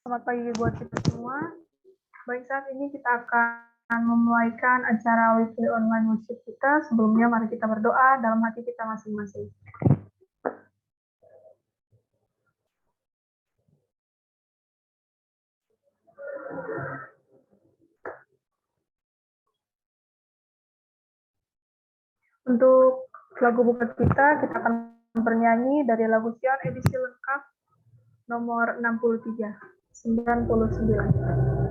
Selamat pagi buat kita semua. Baik, saat ini kita akan memulaikan acara weekly online worship kita. Sebelumnya mari kita berdoa dalam hati kita masing-masing. Untuk lagu buka kita akan bernyanyi dari lagu Sion edisi lengkap nomor 63, 99.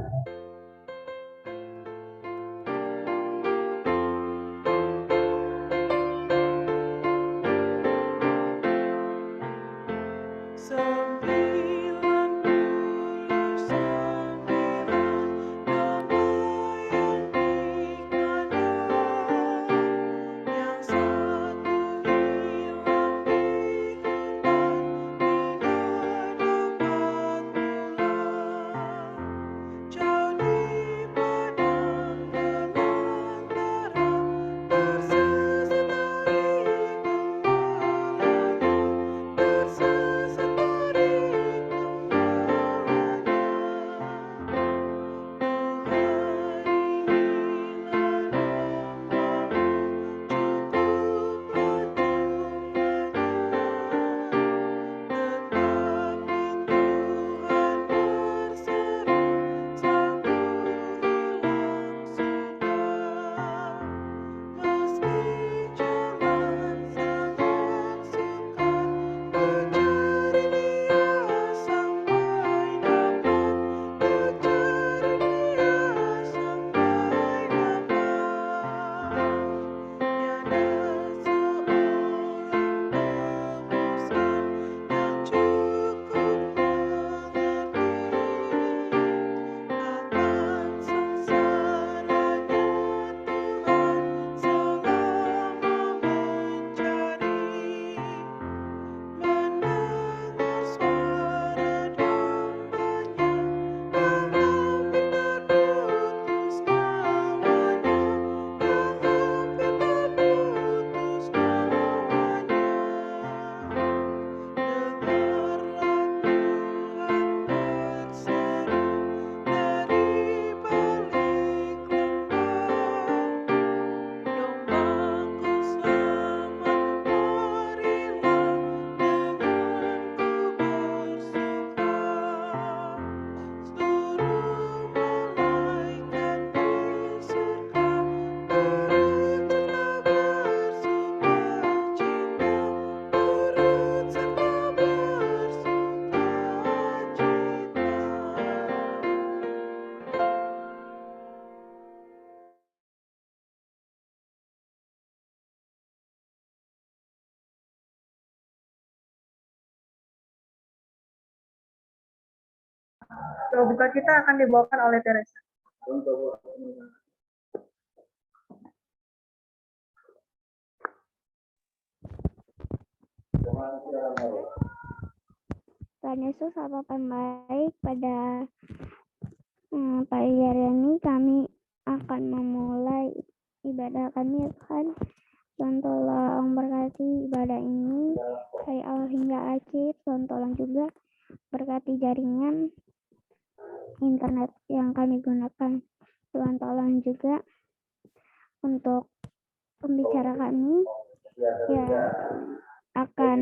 Doa buka kita akan dibawakan oleh Teresa. Tuhan Yesus, apa baik pada pagi hari ini kami akan memulai ibadah kami ya Tuhan. Tuhan tolong berkati ibadah ini dari awal hingga akhir. Tuhan tolong juga berkati jaringan internet yang kami gunakan. Tuhan tolong juga untuk pembicara kami yang akan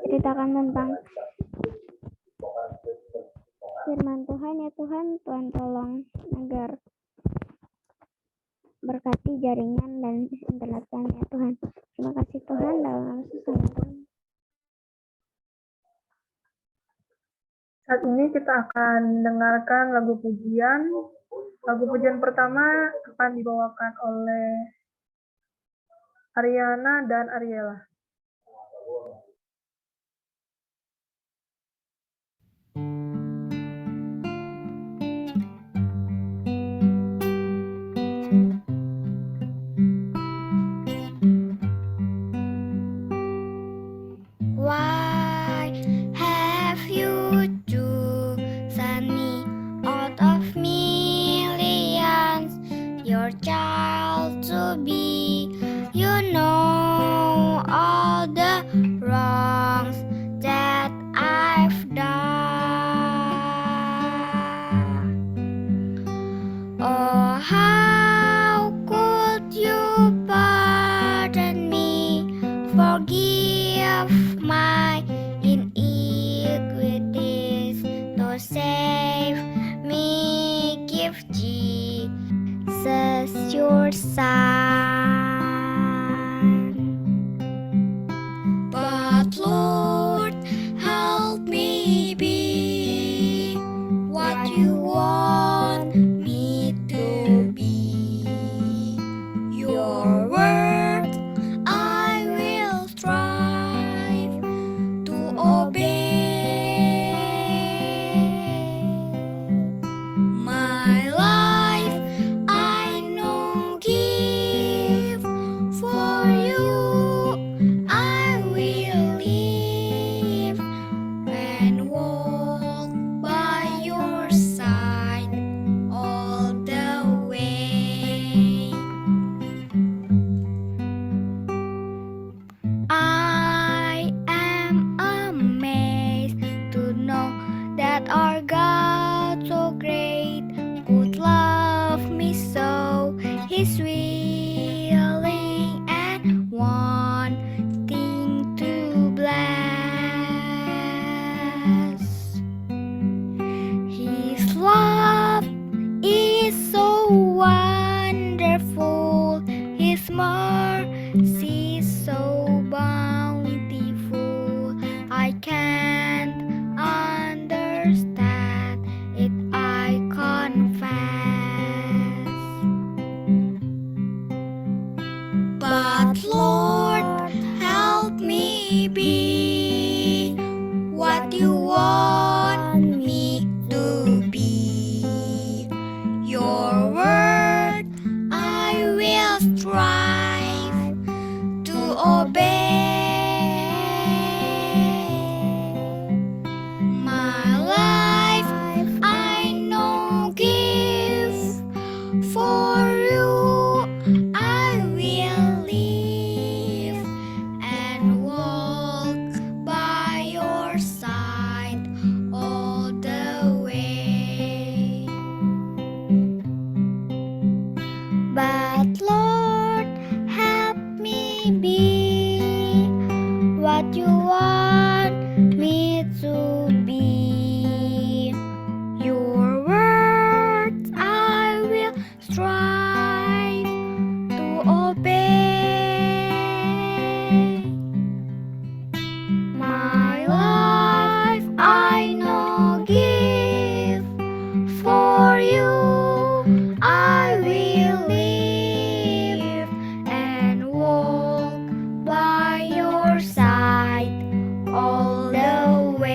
ceritakan tentang firman Tuhan ya Tuhan. Tuhan tolong agar berkati jaringan dan internet kami ya Tuhan. Terima kasih Tuhan, dalam nama Yesus kami. Saat ini kita akan mendengarkan lagu pujian. Lagu pujian pertama akan dibawakan oleh Ariana dan Ariela. Why have you chosen me out of millions, your child to be? You know all the wrong my iniquities to save me. Give Jesus your Son. But Lord, help me be what you want me to be. Your word I will strive to obey. My life I know give for you. I will live and walk by your side all the way. I am amazed to know that our God so great could love me so. He's willing and wanting to bless. His love is so wonderful. His mercy is so bountiful. I can't understand it, I confess. But Lord, help me be what you want me to be. Your word I will strive to obey. My life I know give for you. I will live and walk by your side all the way. But Lord, help me be what you want me to be. Your words I will strive to obey. My life I know give for you. I will live and walk by your side all the way.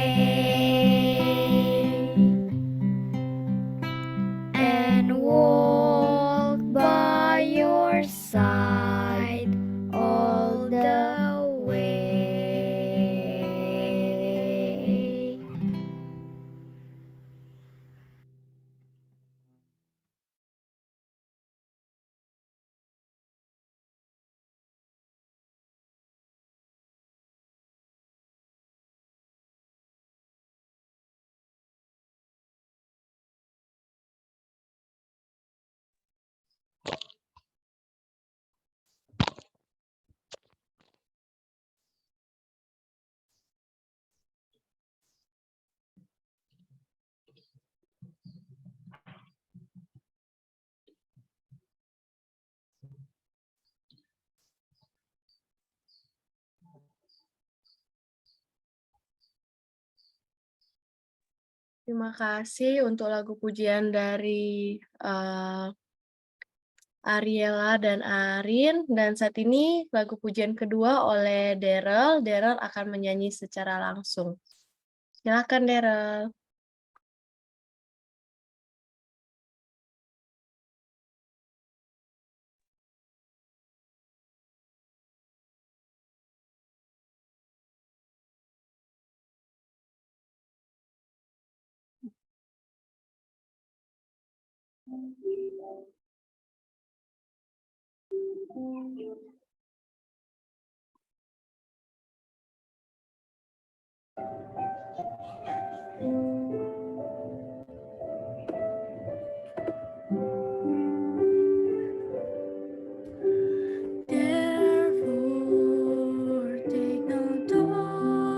And walk by your side all the way. Terima kasih untuk lagu pujian dari Ariela dan Arin. Dan saat ini lagu pujian kedua oleh Daryl. Daryl akan menyanyi secara langsung. Silakan Daryl. Therefore, take no thought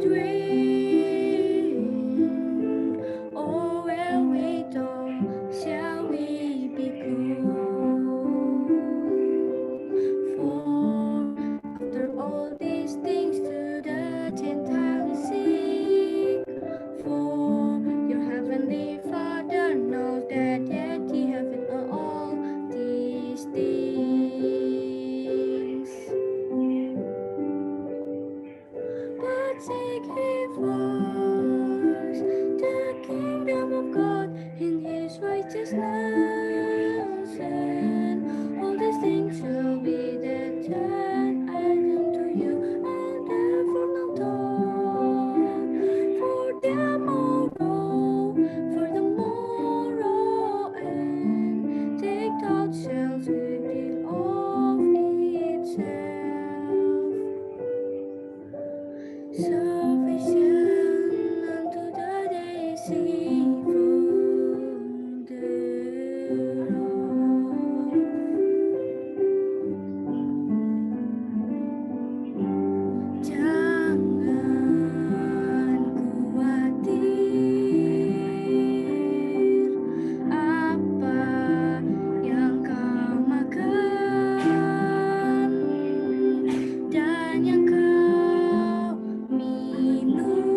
dream. Oh, where we don't, shall we be cool? For after all these things to the Gentile seek, for your heavenly Father knows that yet ye have it all these things. But seek ye first the kingdom of God and his righteousness, and all these things shall be added unto you. And therefore not thought for the morrow, and take thought shall reveal of itself. Sufficient unto the days evil thereof. Jangan khawatir apa yang kau makan dan yang kau minum,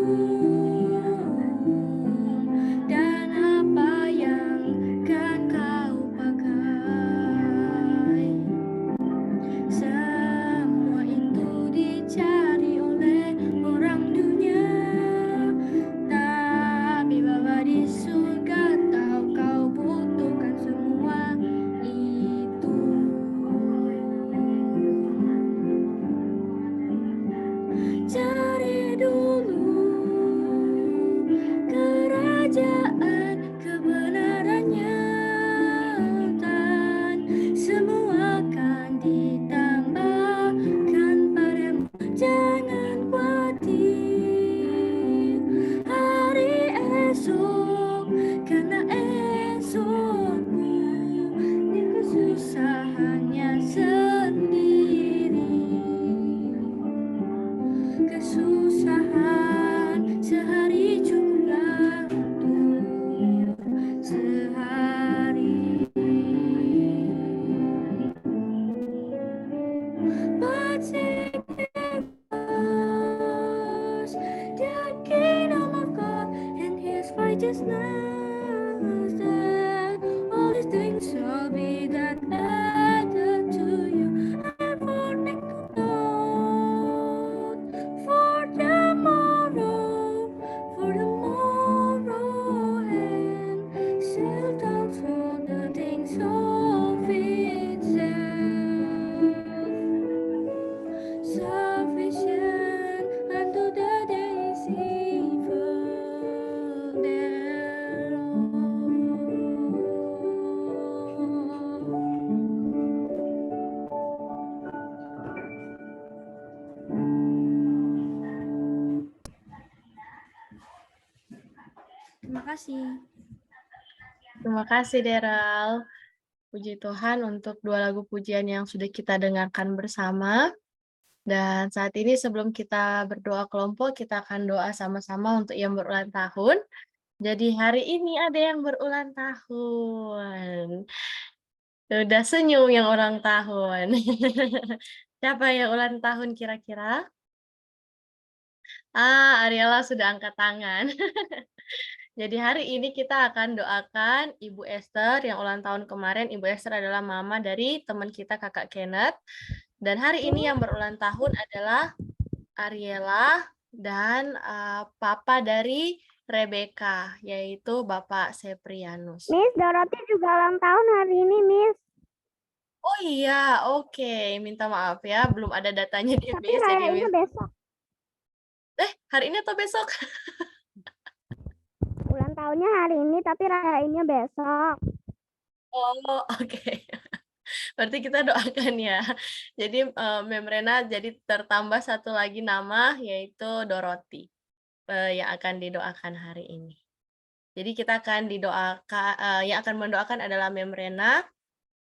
dan apa yang kan kau pakai. Semua itu dicari oleh orang dunia, tapi Bapa di surga tahu kau butuhkan semua itu. Cari dulu kerajaan kebenarannya, dan semua akan ditambahkan padamu. Jangan khawatir hari esok, karena esokmu di kesusahannya sendiri. Kesusahan sehari cukuplah untuk sehari. But seek first the kingdom of God and his righteousness, that all these things shall be that added to you. And for next thought for the morrow, and still doubts all the things of itself. Sufficient unto the days evil thereof. Terima kasih. Terima kasih, Daryl. Puji Tuhan untuk dua lagu pujian yang sudah kita dengarkan bersama. Dan saat ini sebelum kita berdoa kelompok, kita akan doa sama-sama untuk yang berulang tahun. Jadi hari ini ada yang berulang tahun. Udah senyum yang ulang tahun. Siapa yang ulang tahun kira-kira? Ariela sudah angkat tangan. Jadi hari ini kita akan doakan Ibu Esther yang ulang tahun kemarin. Ibu Esther adalah mama dari teman kita Kakak Kenneth. Dan hari ini yang berulang tahun adalah Ariela dan papa dari Rebecca, yaitu Bapak Seprianus. Miss, Dorothy juga ulang tahun hari ini, Miss. Oh iya, oke. Minta maaf ya, belum ada datanya di Tapi Miss. Jadi rayainnya Miss. besok. Hari ini atau besok? Ulang tahunnya hari ini, tapi rayainnya besok. Oh, oke. Berarti kita doakan ya. Jadi Mem Rena jadi tertambah satu lagi nama, yaitu Dorothy, yang akan didoakan hari ini. Jadi kita akan didoakan, yang akan mendoakan adalah Mem Rena.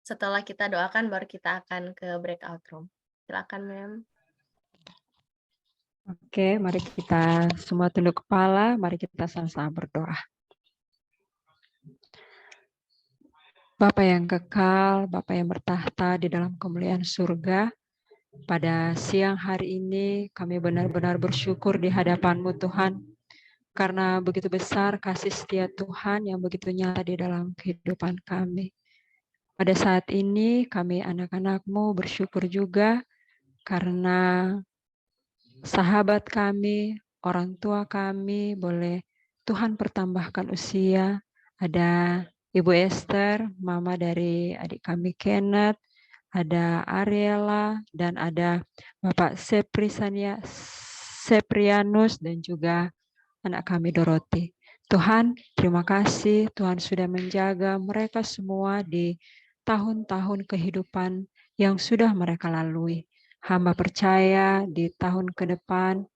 Setelah kita doakan, baru kita akan ke breakout room. Silakan, Mem. Oke, mari kita semua tunduk kepala, mari kita sama-sama berdoa. Bapa yang kekal, Bapa yang bertahta di dalam kemuliaan surga, pada siang hari ini kami benar-benar bersyukur di hadapan-Mu Tuhan, karena begitu besar kasih setia Tuhan yang begitu nyata di dalam kehidupan kami. Pada saat ini kami anak-anak-Mu bersyukur juga karena sahabat kami, orang tua kami boleh Tuhan pertambahkan usia. Ada Ibu Esther, mama dari adik kami Kenneth, ada Ariela, dan ada Bapak Seprianus, dan juga anak kami Dorothy. Tuhan, terima kasih Tuhan sudah menjaga mereka semua di tahun-tahun kehidupan yang sudah mereka lalui. Hamba percaya di tahun ke depan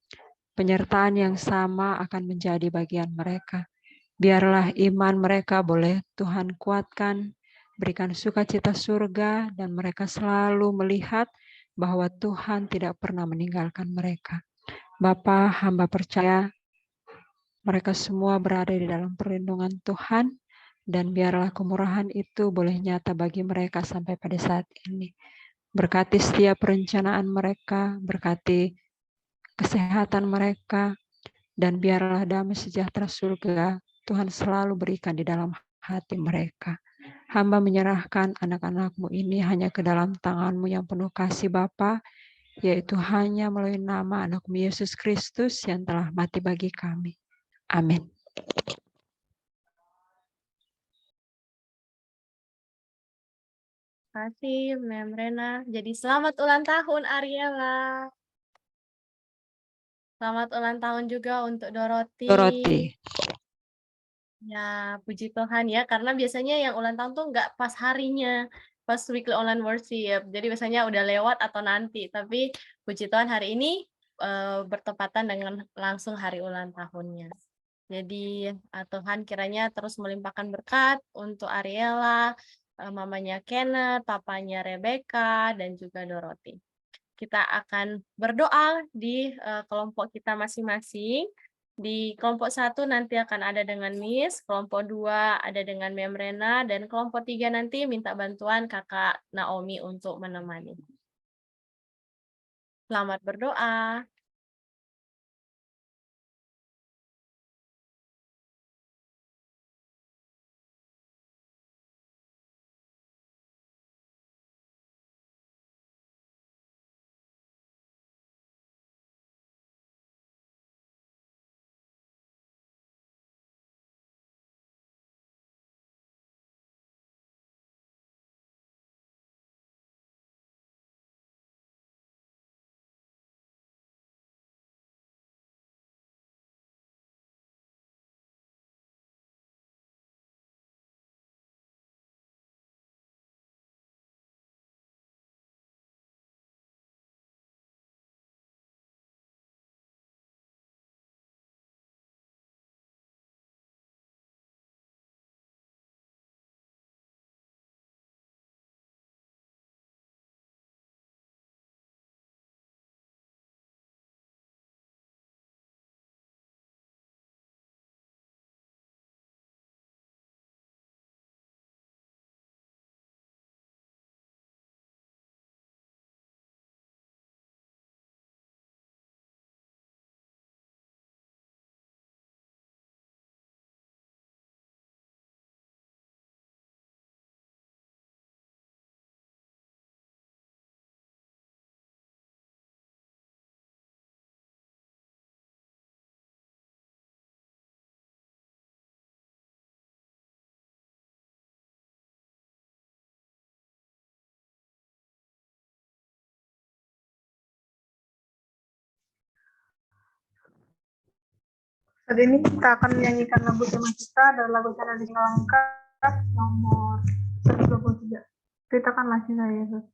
penyertaan yang sama akan menjadi bagian mereka. Biarlah iman mereka boleh Tuhan kuatkan, berikan sukacita surga, dan mereka selalu melihat bahwa Tuhan tidak pernah meninggalkan mereka. Bapa, hamba percaya mereka semua berada di dalam perlindungan Tuhan, dan biarlah kemurahan itu boleh nyata bagi mereka sampai pada saat ini. Berkati setiap perencanaan mereka, berkati kesehatan mereka, dan biarlah damai sejahtera surga Tuhan selalu berikan di dalam hati mereka. Hamba menyerahkan anak-anak-Mu ini hanya ke dalam tangan-Mu yang penuh kasih Bapa, yaitu hanya melalui nama anak-Mu Yesus Kristus yang telah mati bagi kami. Amin. Terima kasih, Mem Rena. Jadi selamat ulang tahun, Ariela. Selamat ulang tahun juga untuk Dorothy. Ya, puji Tuhan ya, karena biasanya yang ulang tahun tuh nggak pas harinya, pas weekly online worship. Jadi biasanya udah lewat atau nanti. Tapi puji Tuhan hari ini bertepatan dengan langsung hari ulang tahunnya. Jadi Tuhan kiranya terus melimpahkan berkat untuk Ariela, mamanya Kenneth, papanya Rebecca, dan juga Dorothy. Kita akan berdoa di kelompok kita masing-masing. Di kelompok 1 nanti akan ada dengan Miss, kelompok 2 ada dengan Mem Rena, dan kelompok 3 nanti minta bantuan Kakak Naomi untuk menemani. Selamat berdoa. Saat ini kita akan menyanyikan lagu tema kita dan lagu Cara Langkah nomor 123. Ceritakanlah cinta Yesus.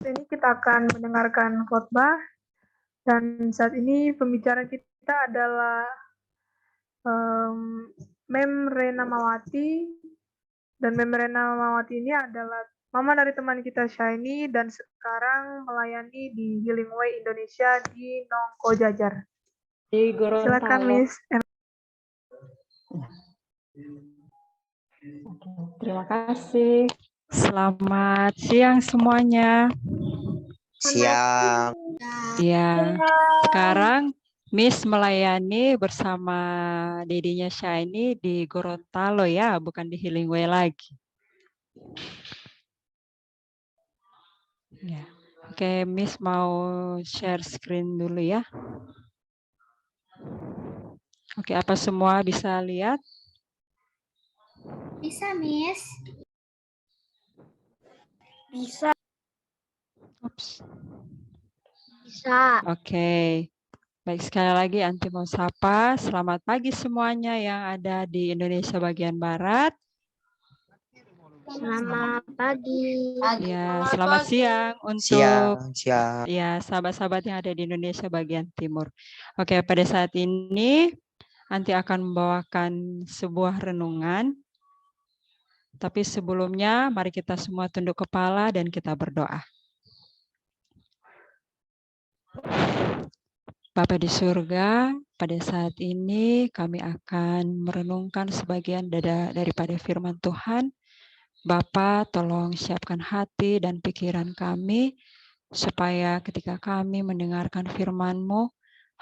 ini kita akan mendengarkan khotbah dan saat ini pembicara kita adalah Mem Rena Mawati, dan Mem Rena Mawati ini adalah mama dari teman kita Shiny dan sekarang melayani di Healing Way Indonesia di Nongko Jajar. Di Gorontalo. Silakan Miss. Oke, terima kasih. Selamat siang semuanya. Siang. Ya, sekarang Miss melayani bersama dedinya Shiny di Gorontalo ya, bukan di Healing Way lagi. Ya. Oke, Miss mau share screen dulu ya. Oke, apa semua bisa lihat? Bisa, Miss. Bisa. Ups. Bisa. Oke. Baik, sekali lagi Anti mau sapa. Selamat pagi semuanya yang ada di Indonesia bagian Barat. Selamat pagi. Ya, selamat siang untuk Siang. ya sahabat-sahabat yang ada di Indonesia bagian Timur. Oke, pada saat ini Anti akan membawakan sebuah renungan. Tapi sebelumnya mari kita semua tunduk kepala dan kita berdoa. Bapa di surga, pada saat ini kami akan merenungkan sebagian daripada firman Tuhan. Bapa, tolong siapkan hati dan pikiran kami, supaya ketika kami mendengarkan firman-Mu,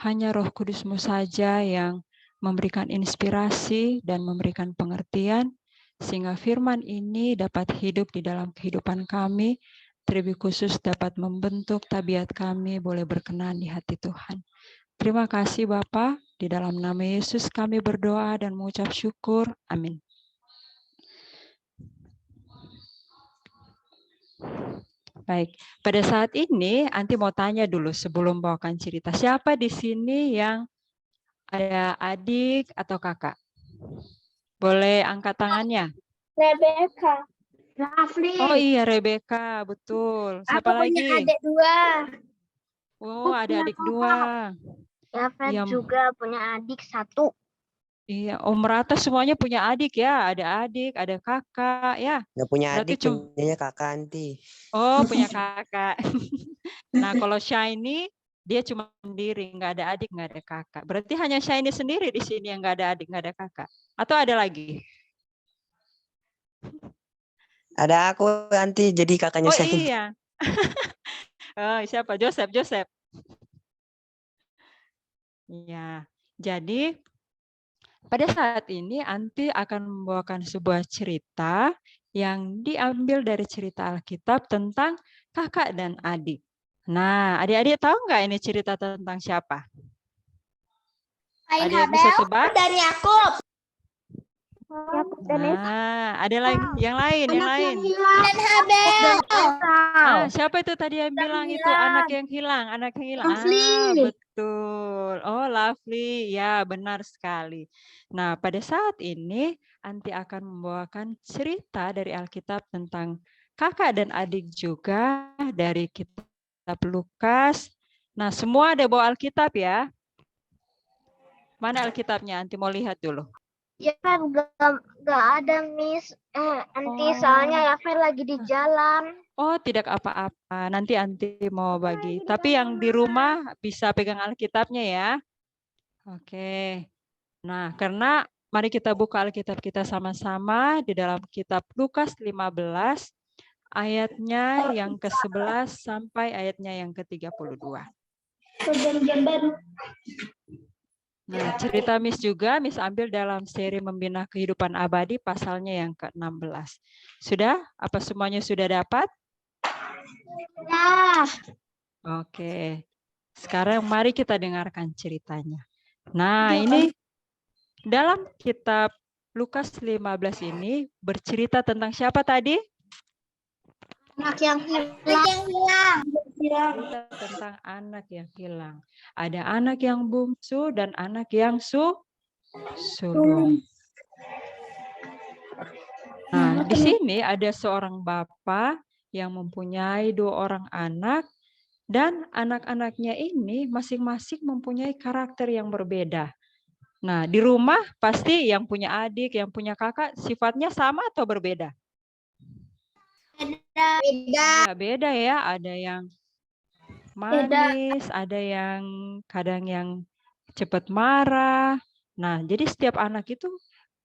hanya Roh Kudus-Mu saja yang memberikan inspirasi dan memberikan pengertian, sehingga firman ini dapat hidup di dalam kehidupan kami, terlebih khusus dapat membentuk tabiat kami boleh berkenan di hati Tuhan. Terima kasih Bapa, di dalam nama Yesus kami berdoa dan mengucap syukur. Amin. Baik, pada saat ini Anti mau tanya dulu sebelum bawakan cerita. Siapa di sini yang ada adik atau kakak? Boleh angkat tangannya? Rebecca. Rafli. Oh iya, Rebecca, betul. Siapa Aku lagi? punya adik 2. Oh, ada adik 2. Ya, Fred Iya. juga punya adik 1. Iya, Om Rata semuanya punya adik ya. Ada adik, ada kakak ya. Nggak punya Berarti adik, punyanya kakak Anti. Oh, punya kakak. Nah, kalau Shiny, dia cuma sendiri, nggak ada adik, nggak ada kakak. Berarti hanya Shiny sendiri di sini yang nggak ada adik, nggak ada kakak. Atau ada lagi? Ada aku Anti, jadi kakaknya Oh saya. iya. Oh, siapa? Joseph. Iya. Jadi pada saat ini Anti akan membawakan sebuah cerita yang diambil dari cerita Alkitab tentang kakak dan adik. Nah, adik-adik tahu nggak ini cerita tentang siapa? Ada yang bisa tebak? Dan Yakub. Nah, ada lagi yang lain. Dan Habel. Siapa itu tadi yang bilang itu anak yang hilang? Lovely. Betul. Oh, Lovely. Ya, benar sekali. Nah, pada saat ini Anti akan membawakan cerita dari Alkitab tentang kakak dan adik juga dari kitab Lukas. Nah, semua ada bawa Alkitab ya. Mana Alkitabnya? Anti mau lihat dulu. Ya kan nggak ada Miss. Nanti soalnya Rafael lagi di jalan. Oh, tidak apa-apa. Nanti Anti mau bagi. Tapi yang di rumah bisa pegang Alkitabnya ya. Oke. Nah, karena mari kita buka Alkitab kita sama-sama di dalam kitab Lukas 15 ayatnya yang ke-11 sampai ayatnya yang ke-32. Nah, cerita Miss juga, Miss ambil dalam seri Membina Kehidupan Abadi, pasalnya yang ke-16. Sudah? Apa semuanya sudah dapat? Ya. Oke. Sekarang mari kita dengarkan ceritanya. Nah, ini dalam kitab Lukas 15 ini bercerita tentang siapa tadi? Anak yang hilang. Cerita tentang anak yang hilang. Ada anak yang bungsu dan anak yang sulung. Nah, di sini ada seorang bapak yang mempunyai 2 orang anak, dan anak-anaknya ini masing-masing mempunyai karakter yang berbeda. Nah, di rumah pasti yang punya adik, yang punya kakak sifatnya sama atau berbeda? Beda. Beda ya, ada yang manis, ada yang kadang yang cepat marah. Nah, jadi setiap anak itu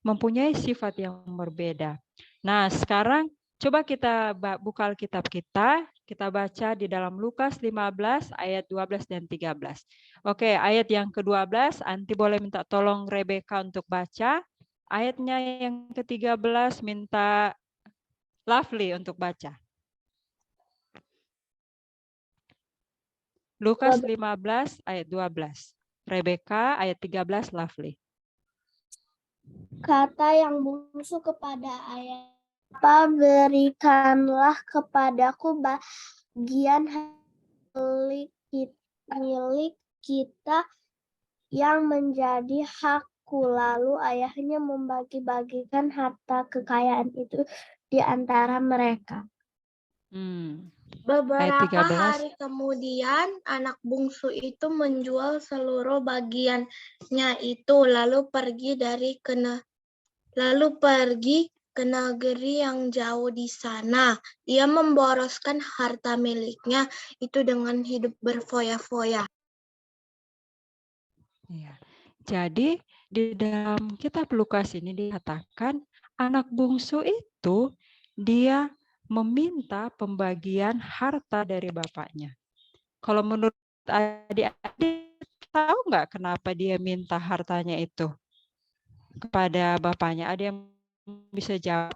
mempunyai sifat yang berbeda. Nah, sekarang coba kita buka Alkitab kita baca di dalam Lukas 15 ayat 12 dan 13. Oke, ayat yang ke-12, Anti boleh minta tolong Rebecca untuk baca. Ayatnya yang ke-13 minta Lovely untuk baca. Lukas 15 ayat 12. Rebecca ayat 13 Lovely. Kata yang bungsu kepada ayah, Bapa, berikanlah kepadaku bagian milik kita yang menjadi hakku. Lalu ayahnya membagi-bagikan harta kekayaan itu di antara mereka. Beberapa hari kemudian, anak bungsu itu menjual seluruh bagiannya itu, lalu pergi ke negeri yang jauh di sana. Dia memboroskan harta miliknya itu dengan hidup berfoya-foya. Ya. Jadi di dalam kitab Lukas ini dikatakan anak bungsu itu dia meminta pembagian harta dari bapaknya. Kalau menurut adik-adik tahu nggak kenapa dia minta hartanya itu kepada bapaknya? Ada yang bisa jawab?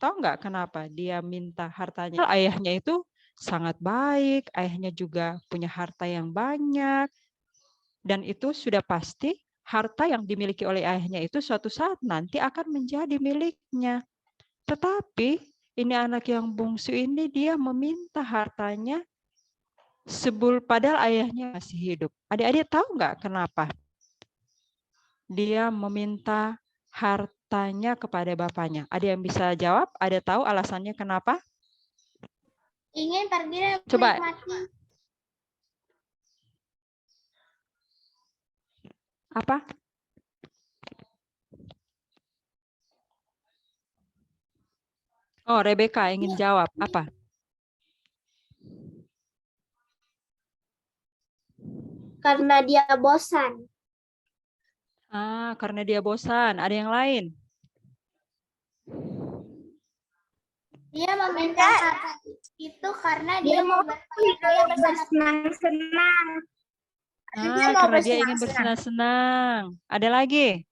Tahu nggak kenapa dia minta hartanya? Ayahnya itu sangat baik, ayahnya juga punya harta yang banyak, dan itu sudah pasti harta yang dimiliki oleh ayahnya itu suatu saat nanti akan menjadi miliknya. Tetapi ini anak yang bungsu ini dia meminta hartanya padahal ayahnya masih hidup. Adik-adik tahu nggak kenapa dia meminta hartanya kepada bapaknya? Ada yang bisa jawab? Ada tahu alasannya kenapa? Ingin pergi dan Coba. menikmati. Apa? Oh, Rebecca ingin jawab. Apa? Karena dia bosan. Karena dia bosan. Ada yang lain? Dia meminta harta itu karena dia mau bersenang-senang. Karena dia ingin bersenang-senang. Ada lagi?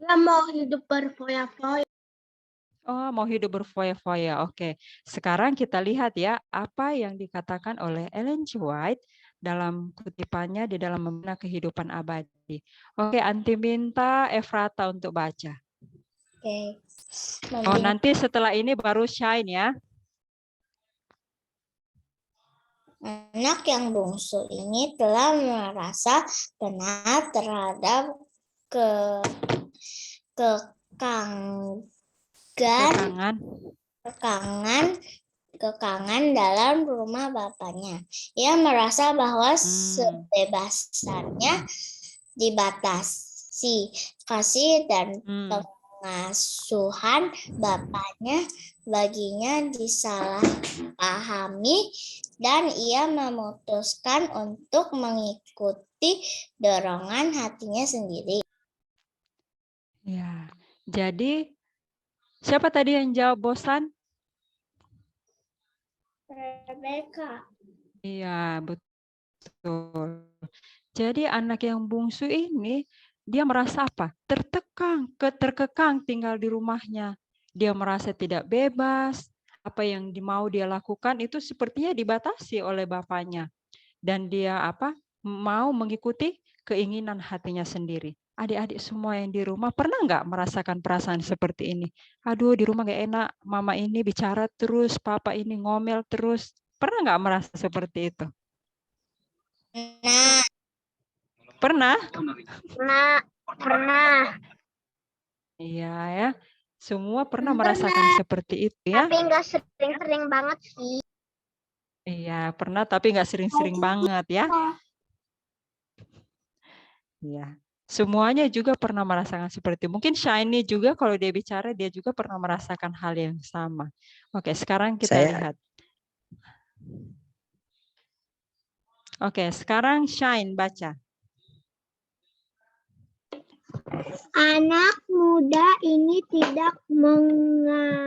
Dia mau hidup berfoya-foya. Oh, mau hidup berfoya-foya. Oke. Sekarang kita lihat ya apa yang dikatakan oleh Ellen G. White dalam kutipannya di dalam Membina Kehidupan Abadi. Oke, Anti minta Efrata untuk baca. Oke. Oh, nanti setelah ini baru Shine ya. Anak yang bungsu ini telah merasa benar terhadap kekangan dalam rumah bapaknya. Ia merasa bahwa kebebasannya dibatasi. Kasih dan pengasuhan bapaknya baginya disalahpahami dan ia memutuskan untuk mengikuti dorongan hatinya sendiri. Ya, jadi siapa tadi yang jawab bosan? Rebecca. Iya, betul. Jadi anak yang bungsu ini dia merasa apa? Terkekang tinggal di rumahnya. Dia merasa tidak bebas. Apa yang mau dia lakukan itu sepertinya dibatasi oleh bapaknya. Dan dia mau mengikuti keinginan hatinya sendiri. Adik-adik semua yang di rumah pernah nggak merasakan perasaan seperti ini? Aduh, di rumah gak enak, mama ini bicara terus, papa ini ngomel terus. Pernah nggak merasa seperti itu? Pernah? Pernah. Iya ya. Semua pernah merasakan seperti itu ya? Tapi nggak sering-sering banget sih. Iya, pernah tapi nggak sering-sering banget ya. Iya. Semuanya juga pernah merasakan seperti itu. Mungkin Shiny juga kalau dia bicara, dia juga pernah merasakan hal yang sama. Oke, sekarang kita lihat. Oke, sekarang Shine baca. Anak muda ini tidak mengakui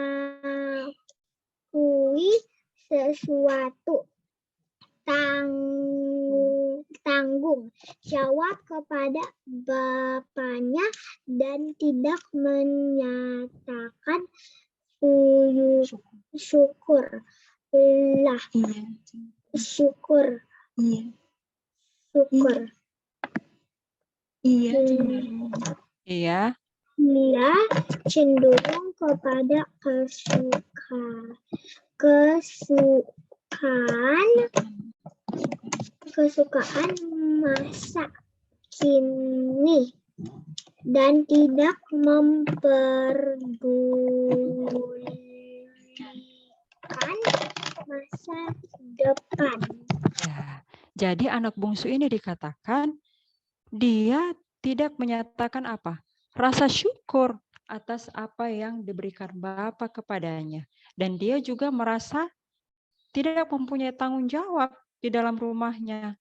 sesuatu tanggung jawab kepada bapaknya dan tidak menyatakan syukur. Iya. Dia cenderung kepada kesukaan masa kini dan tidak memperdulikan masa depan. Ya. Jadi anak bungsu ini dikatakan dia tidak menyatakan apa? Rasa syukur atas apa yang diberikan Bapa kepadanya. Dan dia juga merasa tidak mempunyai tanggung jawab di dalam rumahnya.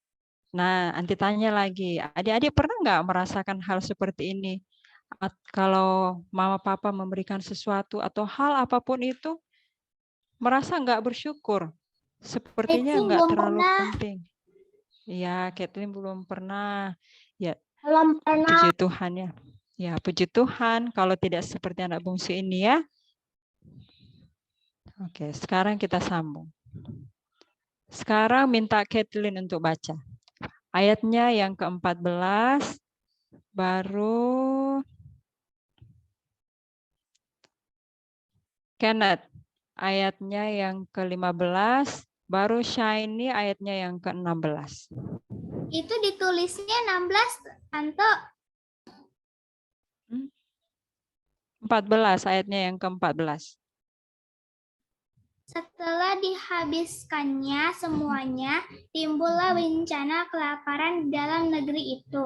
Nah, nanti tanya lagi, adik-adik pernah nggak merasakan hal seperti ini? Kalau mama papa memberikan sesuatu atau hal apapun itu, merasa nggak bersyukur? Sepertinya nggak terlalu penting. Ya, Kathleen belum pernah. Ya, Belum pernah. puji Tuhan ya. Ya, puji Tuhan kalau tidak seperti anak bungsu ini ya. Oke, sekarang kita sambung. Sekarang minta Kathleen untuk baca. Ayatnya yang ke-14, baru Kenneth. Ayatnya yang ke-15, baru Shiny ayatnya yang ke-16. Itu ditulisnya 16, Tante. 14, ayatnya yang ke-14. Setelah dihabiskannya semuanya, timbullah bencana kelaparan di dalam negeri itu.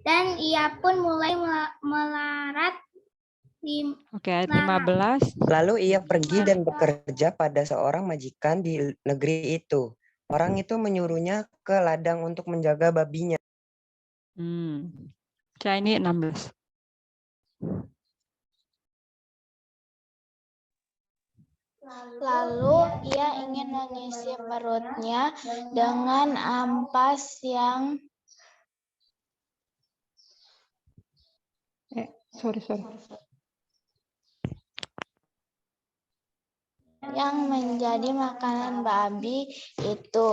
Dan ia pun mulai melarat. Oke, ayat 15. Lalu ia pergi dan bekerja pada seorang majikan di negeri itu. Orang itu menyuruhnya ke ladang untuk menjaga babinya. Ini 16. Lalu ia ingin mengisi perutnya dengan ampas yang yang menjadi makanan babi itu,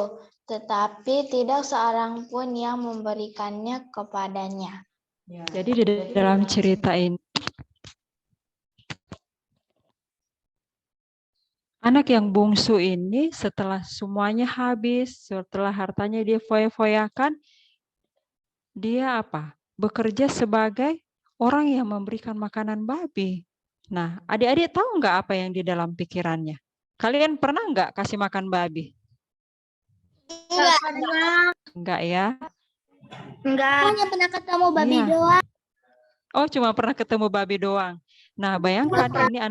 tetapi tidak seorang pun yang memberikannya kepadanya. Jadi di dalam cerita ini, anak yang bungsu ini setelah semuanya habis, setelah hartanya dia foya-foyakan, dia apa? Bekerja sebagai orang yang memberikan makanan babi. Nah, adik-adik tahu nggak apa yang di dalam pikirannya? Kalian pernah nggak kasih makan babi? Enggak ya? Enggak. Hanya pernah ketemu babi Iya. doang. Oh, cuma pernah ketemu babi doang. Nah, bayangkan ini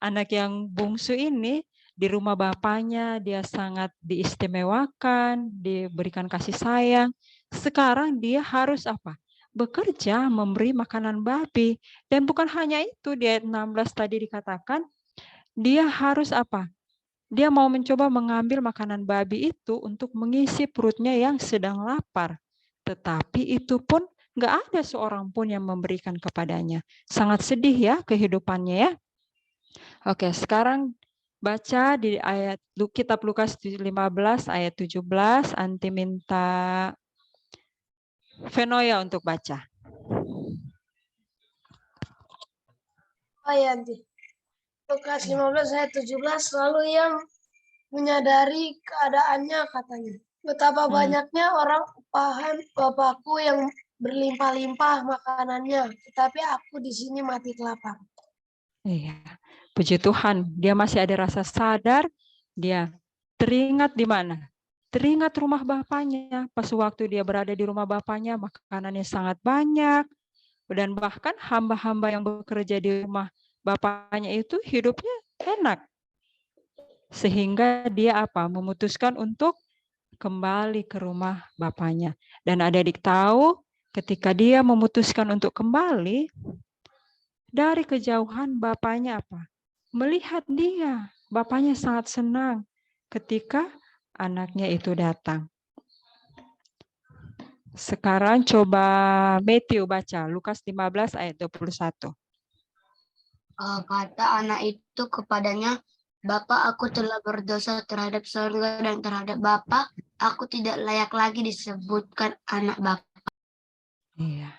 anak yang bungsu ini di rumah bapaknya dia sangat diistimewakan, diberikan kasih sayang. Sekarang dia harus apa? Bekerja memberi makanan babi. Dan bukan hanya itu, di ayat 16 tadi dikatakan dia harus apa? Dia mau mencoba mengambil makanan babi itu untuk mengisi perutnya yang sedang lapar. Tetapi itu pun nggak ada seorang pun yang memberikan kepadanya. Sangat sedih ya kehidupannya ya. Oke, sekarang baca di ayat kitab Lukas 15 ayat 17. Anti minta Venoya untuk baca. Ayat Lukas 15 ayat 17, lalu ia menyadari keadaannya katanya. Betapa banyaknya orang upahan Bapakku yang berlimpah-limpah makanannya, tetapi aku di sini mati kelaparan. Iya, puji Tuhan, dia masih ada rasa sadar, dia teringat di mana? Teringat rumah bapaknya. Pas waktu dia berada di rumah bapaknya, makanannya sangat banyak. Dan bahkan hamba-hamba yang bekerja di rumah bapaknya itu hidupnya enak. Sehingga dia memutuskan untuk kembali ke rumah bapaknya. Dan adik-adik tahu, ketika dia memutuskan untuk kembali, dari kejauhan bapaknya melihat dia. Bapaknya sangat senang ketika anaknya itu datang. Sekarang coba Matthew baca Lukas 15 ayat 21. Kata anak itu kepadanya, Bapak, aku telah berdosa terhadap surga dan terhadap Bapak. Aku tidak layak lagi disebutkan anak Bapak. Iya.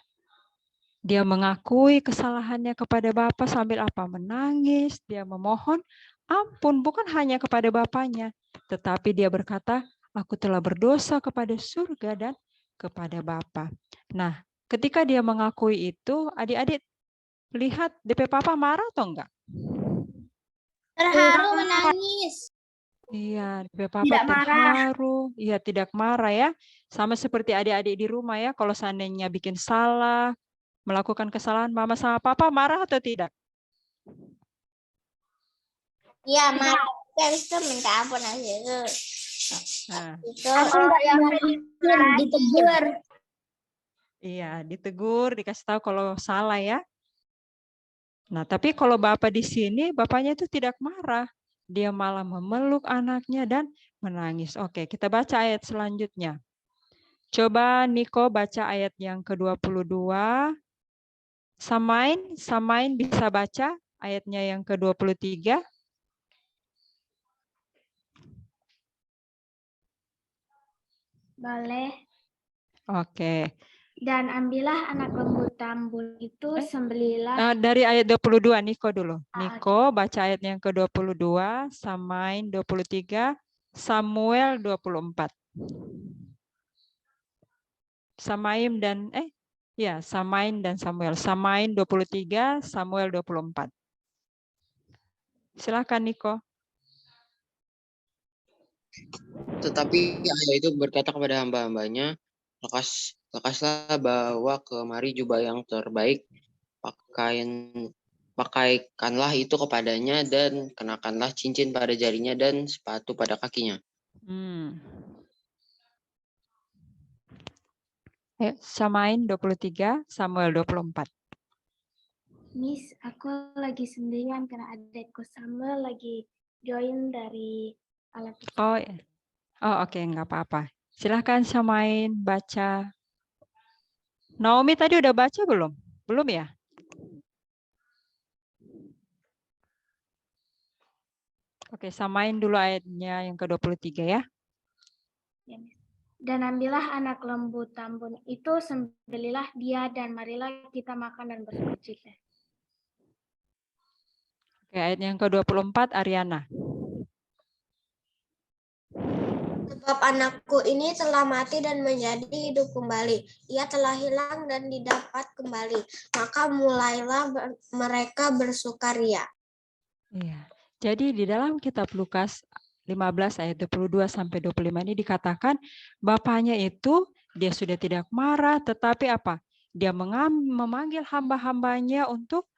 Dia mengakui kesalahannya kepada Bapa sambil menangis. Dia memohon ampun bukan hanya kepada bapaknya, tetapi dia berkata, aku telah berdosa kepada surga dan kepada Bapa. Nah, ketika dia mengakui itu, adik-adik lihat DP Papa marah atau enggak? Terharu, menangis. Iya, DP Papa terharu. Iya, tidak marah ya. Sama seperti adik-adik di rumah ya, kalau seandainya bikin salah, melakukan kesalahan, mama sama papa marah atau tidak? Iya, marah. Habis itu minta ampun aja itu. Nah, Itu yang ditegur. iya, ditegur, dikasih tahu kalau salah ya. Nah, tapi kalau Bapak di sini, bapaknya itu tidak marah. Dia malah memeluk anaknya dan menangis. Oke, kita baca ayat selanjutnya. Coba Niko baca ayat yang ke-22. Samain bisa baca ayatnya yang ke-23. Boleh. Oke. Dan ambillah anak lembu tambun itu, sembelilah. Dari ayat 22, Niko dulu. Niko baca ayat yang ke-22, Samain 23, Samuel 24. Samain dan Samuel. Samain 23, Samuel 24. Silakan Niko. Tetapi ayah itu berkata kepada hamba-hambanya, lekaslah bawa kemari jubah yang terbaik, pakaikanlah itu kepadanya dan kenakanlah cincin pada jarinya dan sepatu pada kakinya. Samain 23, Samuel 24. Miss, aku lagi sendirian karena adekku Samuel lagi join dari alat. Oke, nggak apa-apa. Silahkan Samain baca. Naomi tadi udah baca belum? Belum ya? Oke, samain dulu ayatnya yang ke-23 ya. Dan ambillah anak lembu tambun itu, sembelilah dia, dan marilah kita makan dan bersukacita. Oke, ayat yang ke-24, Ariana. Sebab anakku ini telah mati dan menjadi hidup kembali. Ia telah hilang dan didapat kembali. Maka mulailah mereka bersukaria. Iya. Jadi di dalam kitab Lukas 15 ayat 22 sampai 25 ini dikatakan bapaknya itu dia sudah tidak marah, tetapi dia memanggil hamba-hambanya untuk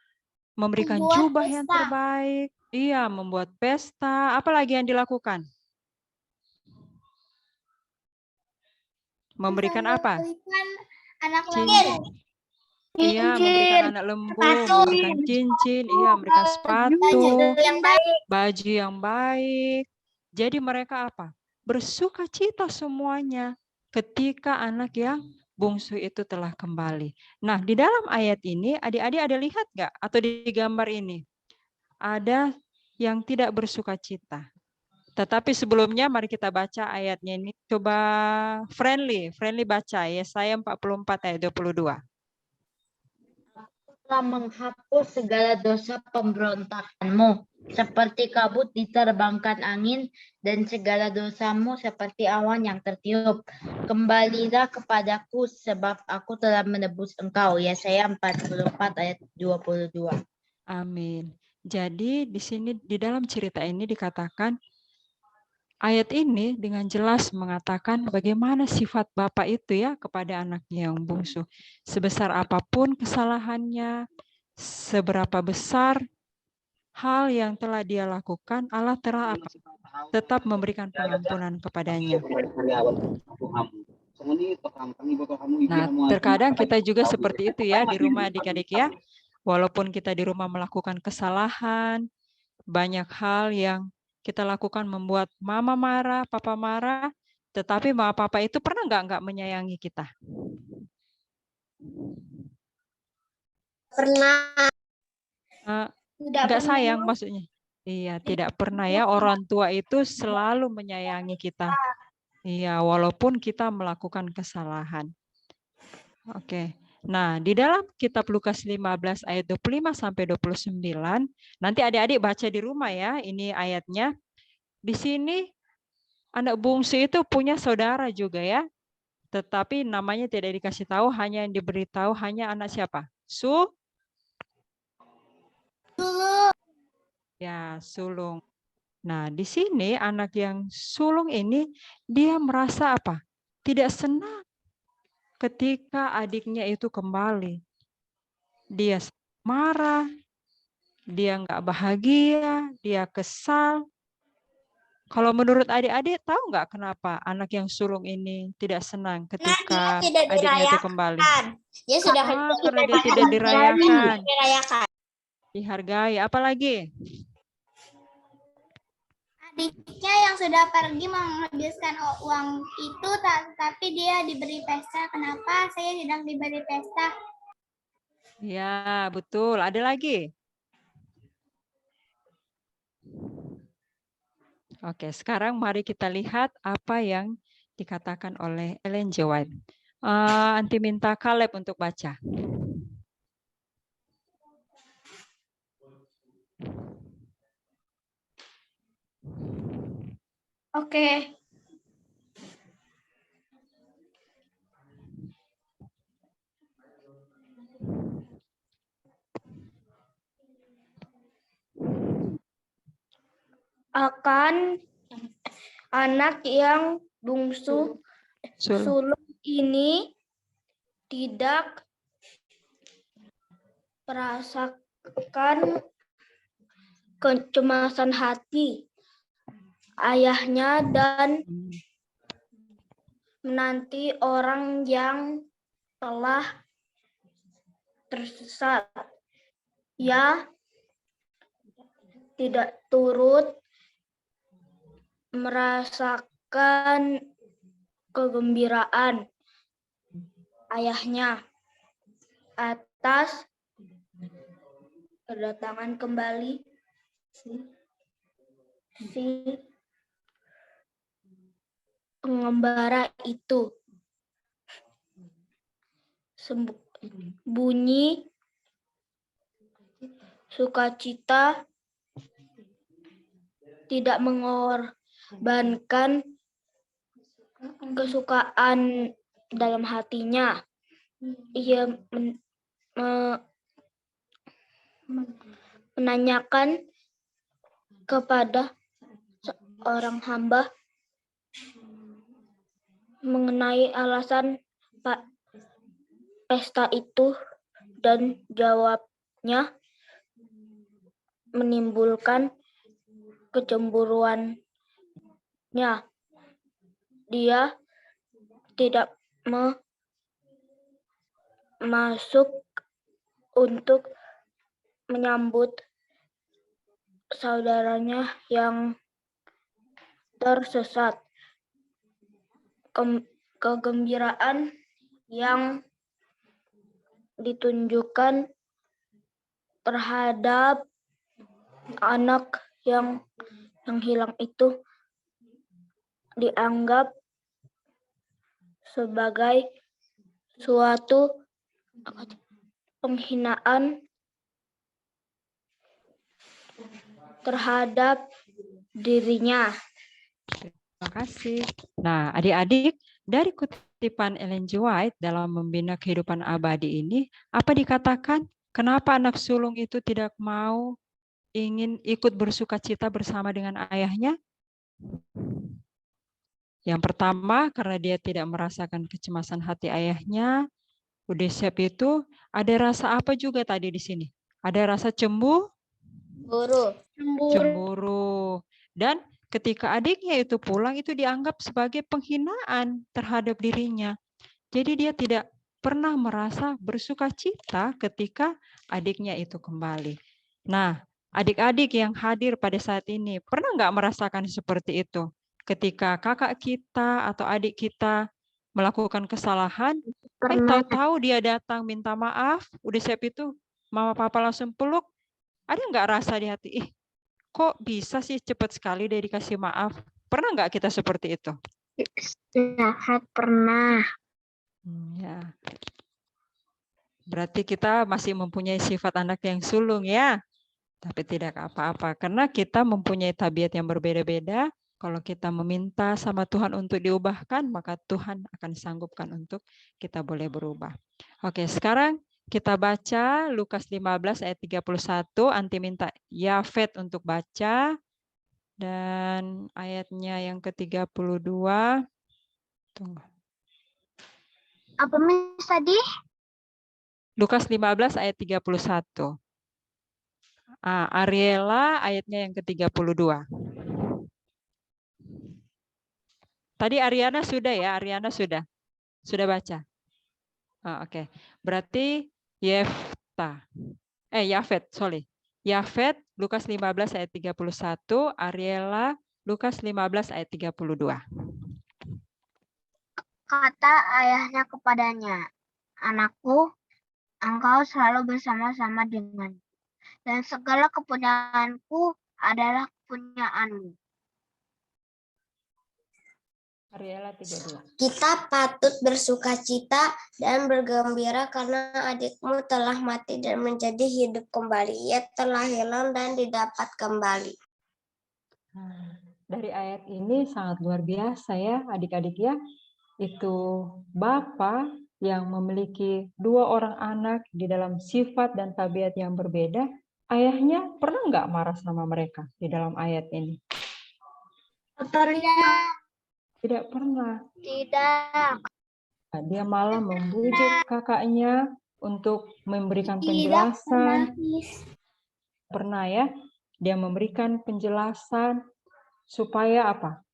memberikan jubah yang terbaik. Iya, membuat pesta. Apalagi yang dilakukan? Memberikan apa? Anak lembu. Iya, memberikan anak lembu, memberikan cincin, iya, memberikan sepatu, baju yang baik. Jadi mereka bersuka cita semuanya ketika anak yang bungsu itu telah kembali. Nah, di dalam ayat ini, adik-adik ada lihat nggak? Atau di gambar ini? Ada yang tidak bersuka cita. Tetapi sebelumnya mari kita baca ayatnya ini. Coba Friendly baca Yesaya 44 ayat 22. Telah menghapus segala dosa pemberontakanmu, seperti kabut diterbangkan angin, dan segala dosamu seperti awan yang tertiup. Kembalilah kepadaku, sebab aku telah menebus engkau. Yesaya 44 ayat 22. Amin. Jadi di sini di dalam cerita ini dikatakan ayat ini dengan jelas mengatakan bagaimana sifat Bapa itu ya kepada anaknya yang bungsu. Sebesar apapun kesalahannya, seberapa besar hal yang telah dia lakukan, Allah telah tetap memberikan pengampunan kepadanya. Nah, terkadang kita juga seperti itu ya di rumah adik-adik ya. Walaupun kita di rumah melakukan kesalahan, banyak hal yang kita lakukan membuat mama marah, papa marah, tetapi mama papa itu pernah nggak menyayangi kita? Pernah. Nggak sayang maksudnya. Iya, tidak pernah ya. Orang tua itu selalu menyayangi kita. Iya, walaupun kita melakukan kesalahan. Oke. Nah, di dalam kitab Lukas 15 ayat 25 sampai 29, nanti adik-adik baca di rumah ya, ini ayatnya. Di sini anak bungsu itu punya saudara juga ya. Tetapi namanya tidak dikasih tahu, hanya yang diberitahu hanya anak siapa? Sulung. Ya, sulung. Nah, di sini anak yang sulung ini dia merasa apa? Tidak senang ketika adiknya itu kembali. Dia marah, dia nggak bahagia, dia kesal. Kalau menurut adik-adik, tahu nggak kenapa anak yang sulung ini tidak senang ketika adiknya itu kembali? Dia sudah karena dia tidak dirayakan. Dihargai. Apalagi? Adiknya yang sudah pergi menghabiskan uang itu, tapi dia diberi pesta. Kenapa saya tidak diberi pesta? Ya, betul. Ada lagi? Oke, sekarang mari kita lihat apa yang dikatakan oleh Ellen G. White. Anti minta Caleb untuk baca. Oke. Akan anak yang bungsu sulung ini tidak merasakan kecemasan hati ayahnya dan menanti orang yang telah tersesat. Ia tidak turut merasakan kegembiraan ayahnya atas kedatangan kembali si pengembara itu. Bunyi sukacita tidak mengorbankan kesukaan dalam hatinya. Ia menanyakan kepada seorang hamba mengenai alasan pesta itu, dan jawabnya menimbulkan kecemburuannya. Dia tidak masuk untuk menyambut saudaranya yang tersesat. Kegembiraan yang ditunjukkan terhadap anak yang hilang itu dianggap sebagai suatu penghinaan terhadap dirinya. Terima kasih. Nah, adik-adik, dari kutipan Ellen G. White dalam Membina Kehidupan Abadi ini, apa dikatakan? Kenapa anak sulung itu tidak mau ingin ikut bersukacita bersama dengan ayahnya? Yang pertama, karena dia tidak merasakan kecemasan hati ayahnya. Udah siap itu, ada rasa apa juga tadi di sini? Ada rasa cemburu. Dan ketika adiknya itu pulang, itu dianggap sebagai penghinaan terhadap dirinya. Jadi dia tidak pernah merasa bersukacita ketika adiknya itu kembali. Nah, adik-adik yang hadir pada saat ini, pernah nggak merasakan seperti itu? Ketika kakak kita atau adik kita melakukan kesalahan, tahu-tahu dia datang minta maaf, udah siap itu, mama papa langsung peluk, ada nggak rasa di hati, kok bisa sih cepat sekali dia dikasih maaf? Pernah nggak kita seperti itu? Sangat pernah. Ya. Berarti kita masih mempunyai sifat anak yang sulung ya. Tapi tidak apa-apa. Karena kita mempunyai tabiat yang berbeda-beda. Kalau kita meminta sama Tuhan untuk diubahkan, maka Tuhan akan sanggupkan untuk kita boleh berubah. Oke, sekarang kita baca Lukas 15 ayat 31. Anti minta Yafet untuk baca. Dan ayatnya yang ke-32. Tunggu. Apa Miss tadi? Lukas 15 ayat 31. Ariela ayatnya yang ke-32. Tadi Ariana sudah ya? Ariana sudah? Sudah baca? Oke. Berarti Yafet, sorry. Yafet, Lukas 15 ayat 31. Ariela, Lukas 15 ayat 32. Kata ayahnya kepadanya, "Anakku, engkau selalu bersama-sama denganku, dan segala kepunyaanku adalah kepunyaanmu." Ariela 32. Kita patut bersukacita dan bergembira karena adikmu telah mati dan menjadi hidup kembali. Ia telah hilang dan didapat kembali. Dari ayat ini sangat luar biasa ya adik-adik ya. Itu Bapa yang memiliki 2 orang anak di dalam sifat dan tabiat yang berbeda. Ayahnya pernah nggak marah sama mereka di dalam ayat ini? Tidak pernah. Tidak. Dia malah membujuk kakaknya untuk memberikan penjelasan. Pernah ya, dia memberikan penjelasan supaya apa?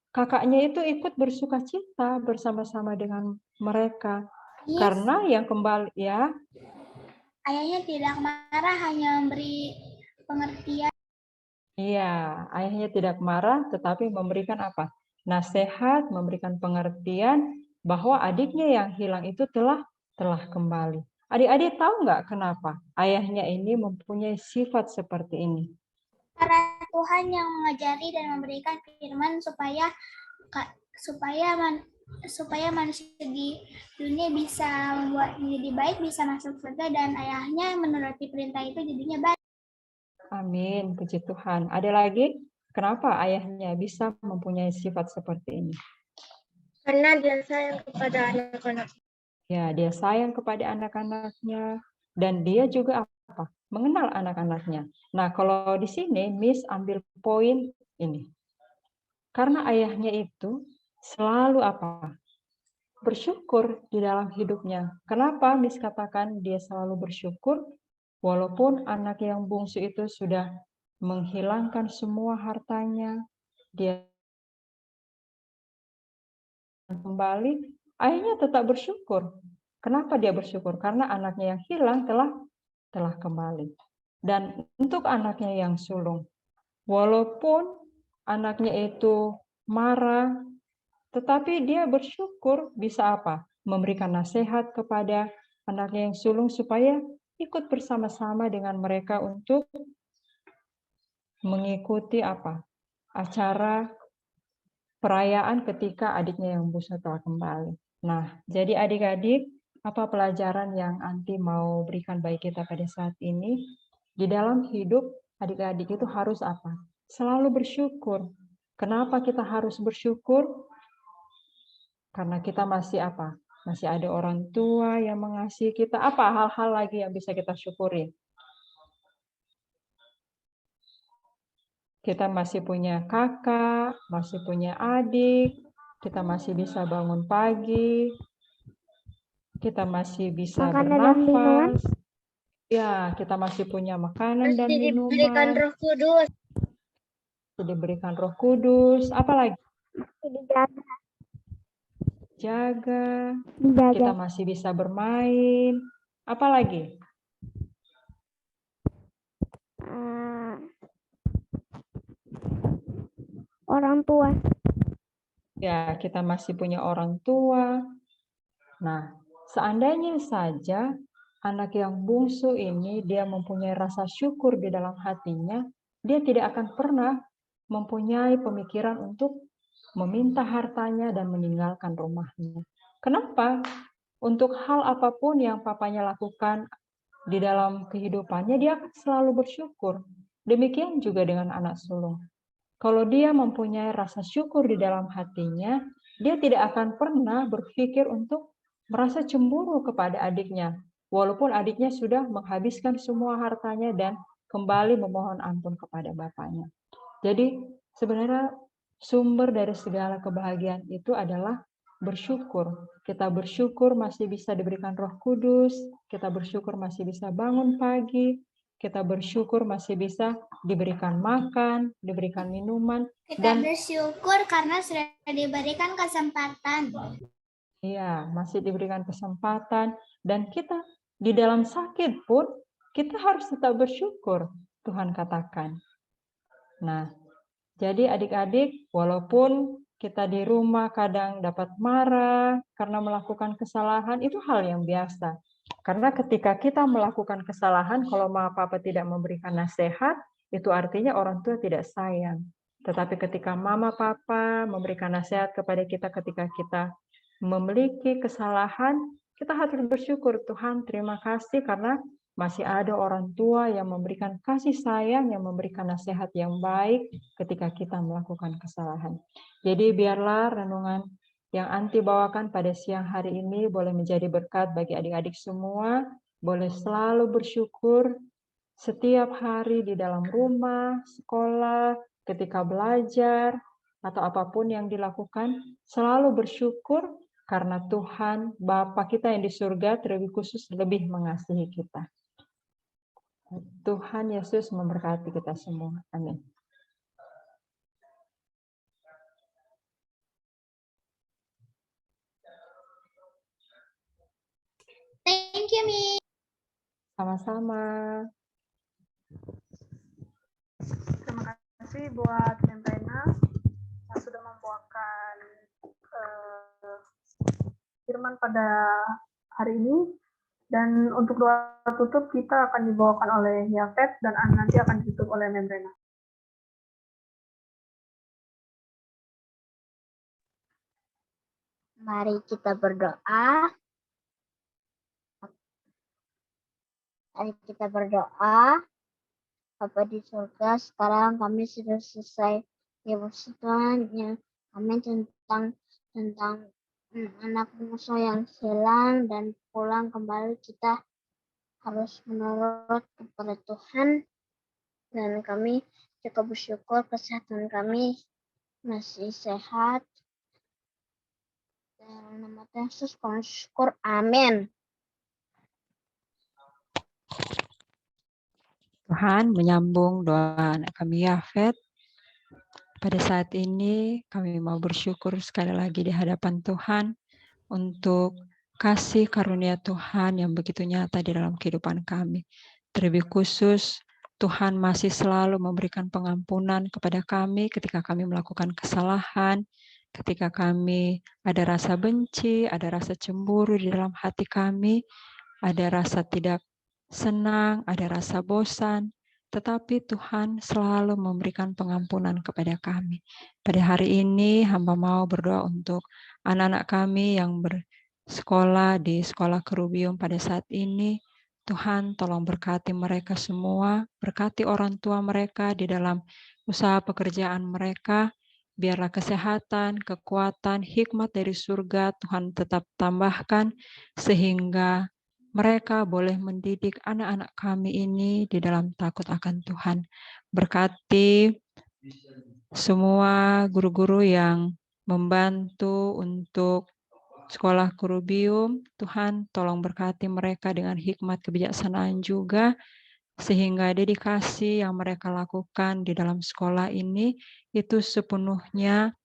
Kakaknya itu ikut bersukacita bersama-sama dengan mereka. Karena yang kembali ya. Ayahnya tidak marah, hanya memberi pengertian. Iya, ayahnya tidak marah tetapi memberikan apa? Nasihat, memberikan pengertian bahwa adiknya yang hilang itu telah kembali. Adik-adik tahu nggak kenapa ayahnya ini mempunyai sifat seperti ini? Karena Tuhan yang mengajari dan memberikan firman supaya manusia di dunia bisa membuat menjadi baik, bisa masuk surga, dan ayahnya menuruti perintah itu jadinya baik. Amin, puji Tuhan. Ada lagi? Kenapa ayahnya bisa mempunyai sifat seperti ini? Karena dia sayang kepada anak-anak. Ya, dia sayang kepada anak-anaknya dan dia juga apa? Mengenal anak-anaknya. Nah, kalau di sini Miss ambil poin ini. Karena ayahnya itu selalu apa? Bersyukur di dalam hidupnya. Kenapa Miss katakan dia selalu bersyukur? Walaupun anak yang bungsu itu sudah menghilangkan semua hartanya, dia kembali, ayahnya tetap bersyukur. Kenapa dia bersyukur? Karena anaknya yang hilang telah kembali. Dan untuk anaknya yang sulung, walaupun anaknya itu marah, tetapi dia bersyukur bisa apa? Memberikan nasihat kepada anaknya yang sulung supaya ikut bersama-sama dengan mereka untuk mengikuti apa? Acara perayaan ketika adiknya yang bungsu telah kembali. Nah, jadi adik-adik, apa pelajaran yang Anti mau berikan bagi kita pada saat ini? Di dalam hidup, adik-adik itu harus apa? Selalu bersyukur. Kenapa kita harus bersyukur? Karena kita masih apa? Masih ada orang tua yang mengasihi kita. Apa hal-hal lagi yang bisa kita syukuri? kita masih punya kakak, masih punya adik, kita masih bisa bangun pagi, kita masih bisa Makanan dan minuman. bernafas. Ya, kita masih punya makanan dan Masih diberikan minuman. Roh Kudus. Diberikan Roh Kudus. Apalagi? Masih dijaga. Kita masih bisa bermain. Apalagi? Orang tua. Ya, kita masih punya orang tua. Nah, seandainya saja anak yang bungsu ini dia mempunyai rasa syukur di dalam hatinya, dia tidak akan pernah mempunyai pemikiran untuk meminta hartanya dan meninggalkan rumahnya. Kenapa? Untuk hal apapun yang papanya lakukan di dalam kehidupannya, dia akan selalu bersyukur. Demikian juga dengan anak sulung. Kalau dia mempunyai rasa syukur di dalam hatinya, dia tidak akan pernah berpikir untuk merasa cemburu kepada adiknya, walaupun adiknya sudah menghabiskan semua hartanya dan kembali memohon ampun kepada bapaknya. Jadi sebenarnya sumber dari segala kebahagiaan itu adalah bersyukur. Kita bersyukur masih bisa diberikan Roh Kudus, kita bersyukur masih bisa bangun pagi, kita bersyukur masih bisa diberikan makan, diberikan minuman. Kita bersyukur karena sudah diberikan kesempatan. Iya, masih diberikan kesempatan. Dan kita di dalam sakit pun, kita harus tetap bersyukur, Tuhan katakan. Nah, jadi adik-adik, walaupun kita di rumah kadang dapat marah karena melakukan kesalahan, itu hal yang biasa. Karena ketika kita melakukan kesalahan, kalau mama papa tidak memberikan nasihat, itu artinya orang tua tidak sayang. Tetapi ketika mama papa memberikan nasihat kepada kita ketika kita memiliki kesalahan, kita harus bersyukur, Tuhan terima kasih karena masih ada orang tua yang memberikan kasih sayang, yang memberikan nasihat yang baik ketika kita melakukan kesalahan. Jadi biarlah renungan yang Anti bawakan pada siang hari ini boleh menjadi berkat bagi adik-adik semua, boleh selalu bersyukur setiap hari di dalam rumah, sekolah, ketika belajar, atau apapun yang dilakukan, selalu bersyukur karena Tuhan, Bapa kita yang di surga, terlebih khusus lebih mengasihi kita. Tuhan Yesus memberkati kita semua. Amin. Thank you, Mi. Sama-sama. Terima kasih buat Memrena yang sudah membawakan firman pada hari ini. Dan untuk doa tutup kita akan dibawakan oleh Yafet dan nanti akan ditutup oleh Memrena. Mari kita berdoa. Mari kita berdoa. Bapa di surga, sekarang kami sudah selesai devosi Tuhan yang kami tentang anak bungsu yang hilang dan pulang kembali. Kita harus menurut kepada Tuhan dan kami juga bersyukur kesehatan kami masih sehat. Dalam nama Yesus kami syukur. Amin. Tuhan menyambung doa anak kami Yafet. Pada saat ini kami mau bersyukur sekali lagi di hadapan Tuhan untuk kasih karunia Tuhan yang begitu nyata di dalam kehidupan kami. Terlebih khusus Tuhan masih selalu memberikan pengampunan kepada kami ketika kami melakukan kesalahan, ketika kami ada rasa benci, ada rasa cemburu di dalam hati kami, ada rasa tidak senang, ada rasa bosan, tetapi Tuhan selalu memberikan pengampunan kepada kami. Pada hari ini hamba mau berdoa untuk anak-anak kami yang bersekolah di sekolah Kerubium pada saat ini. Tuhan tolong berkati mereka semua, berkati orang tua mereka di dalam usaha pekerjaan mereka. Biarlah kesehatan, kekuatan, hikmat dari surga Tuhan tetap tambahkan sehingga mereka boleh mendidik anak-anak kami ini di dalam takut akan Tuhan. Berkati semua guru-guru yang membantu untuk sekolah Kurubium. Tuhan tolong berkati mereka dengan hikmat kebijaksanaan juga, sehingga dedikasi yang mereka lakukan di dalam sekolah ini itu sepenuhnya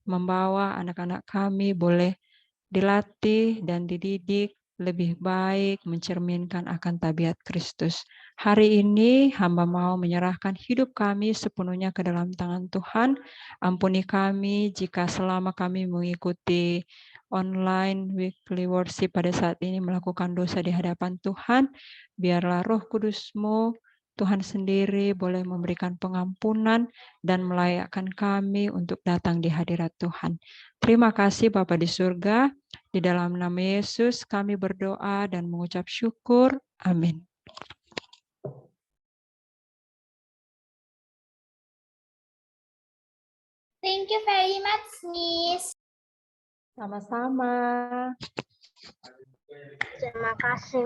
membawa anak-anak kami boleh dilatih dan dididik lebih baik, mencerminkan akan tabiat Kristus. Hari ini hamba mau menyerahkan hidup kami sepenuhnya ke dalam tangan Tuhan. Ampuni kami jika selama kami mengikuti online weekly worship pada saat ini melakukan dosa di hadapan Tuhan. Biarlah Roh Kudus-Mu, Tuhan sendiri boleh memberikan pengampunan dan melayakkan kami untuk datang di hadirat Tuhan. Terima kasih Bapa di surga. Di dalam nama Yesus kami berdoa dan mengucap syukur. Amin. Thank you very much, Miss. Sama-sama. Terima kasih,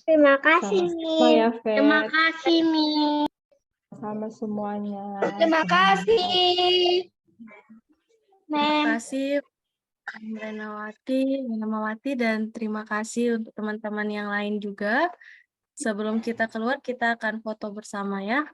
Terima kasih, Sama-sama ya, Fet. Terima kasih, Mi. Sama semuanya. Terima kasih. Terima kasih Renawati, dan terima kasih untuk teman-teman yang lain juga. Sebelum kita keluar, kita akan foto bersama ya.